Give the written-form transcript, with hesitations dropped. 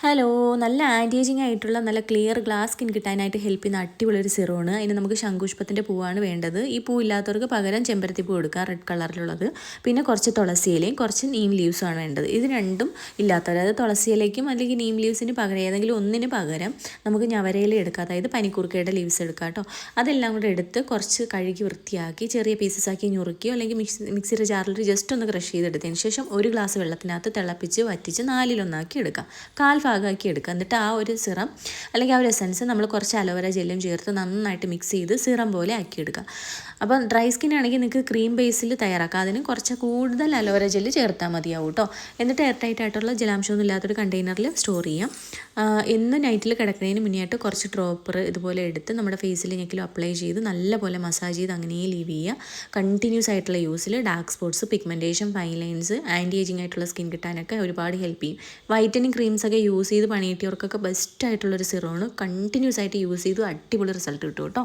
Hello, നല്ല anti ageing ആയിട്ടുള്ള നല്ല ക്ലിയർ ഗ്ലാസ് സ്കിൻ കിട്ടാനായിട്ട് ഹെൽപ്പ് ചെയ്യുന്ന അടിപൊളിയൊരു സിറമാണ്. അതിന് നമുക്ക് ശംഖുഷ്പത്തിൻ്റെ പൂവാണ് വേണ്ടത്. ഈ പൂ ഇല്ലാത്തവർക്ക് പകരം ചെമ്പരത്തി പൂ എടുക്കുക, റെഡ് കളറിലുള്ളത്. പിന്നെ കുറച്ച് തുളസി ഇലയും കുറച്ച് നീം ലീവ്സുമാണ് വേണ്ടത്. ഇത് രണ്ടും ഇല്ലാത്തവർ, അതായത് തുളസി ഇലയ്ക്കും അല്ലെങ്കിൽ നീം ലീവ്സിന് പകരം ഏതെങ്കിലും ഒന്നിന് പകരം നമുക്ക് ഞവരയില എടുക്കുക, അതായത് പനിക്കൂർക്കയുടെ ലീവ്സ് എടുക്കുക കേട്ടോ. അതെല്ലാം കൂടെ എടുത്ത് കുറച്ച് കഴുകി വൃത്തിയാക്കി ചെറിയ പീസസ് ആക്കി ഞുറുക്കിയോ അല്ലെങ്കിൽ മിക്സിയുടെ ജാറിൽ ജസ്റ്റ് ഒന്ന് ക്രഷ് ചെയ്തെടുത്തതിന് ശേഷം ഒരു ഗ്ലാസ് വെള്ളത്തിനകത്ത് തിളപ്പിച്ച് വറ്റിച്ച് 4-1 എടുക്കുക. കാൽ ഭാഗമാക്കി എടുക്കുക. എന്നിട്ട് ആ ഒരു സിറം അല്ലെങ്കിൽ ആ ഒരു എസൻസ് നമ്മൾ കുറച്ച് അലോവേര ജെല്ലും ചേർത്ത് നന്നായിട്ട് മിക്സ് ചെയ്ത് സിറം പോലെ ആക്കിയെടുക്കുക. അപ്പം ഡ്രൈ സ്കിൻ ആണെങ്കിൽ നിങ്ങൾക്ക് ക്രീം ബേസിൽ തയ്യാറാക്കാം. അതിന് കുറച്ച് കൂടുതൽ അലോവേര ജെല്ല് ചേർത്താൽ മതിയാവും കേട്ടോ. എന്നിട്ട് എയർ ടൈറ്റ് ആയിട്ടുള്ള ജലാംശമൊന്നും ഇല്ലാത്തൊരു കണ്ടെയ്നറിൽ സ്റ്റോർ ചെയ്യാം. എന്നും നൈറ്റിൽ കിടക്കുന്നതിന് മുന്നേ ആയിട്ട് കുറച്ച് ഡ്രോപ്പർ ഇതുപോലെ എടുത്ത് നമ്മുടെ ഫേസിൽ ഞെക്കിലും അപ്ലൈ ചെയ്ത് നല്ലപോലെ മസാജ് ചെയ്ത് അങ്ങനെ ലീവ് ചെയ്യുക. കണ്ടിന്യൂസ് ആയിട്ടുള്ള യൂസിൽ dark spots, pigmentation, fine lines, anti ageing ആയിട്ടുള്ള സ്കിൻ കിട്ടാനൊക്കെ ഒരുപാട് ഹെൽപ്പ് ചെയ്യും. വൈറ്റനിങ് ക്രീംസ് ഒക്കെ യൂസ് ചെയ്ത് പണിയിട്ടിയവർക്കൊക്കെ ബെസ്റ്റ് ആയിട്ടുള്ളൊരു സിറമാണ്. കണ്ടിന്യൂസ് ആയിട്ട് യൂസ് ചെയ്തു അടിപൊളി റിസൾട്ട് കിട്ടും കേട്ടോ.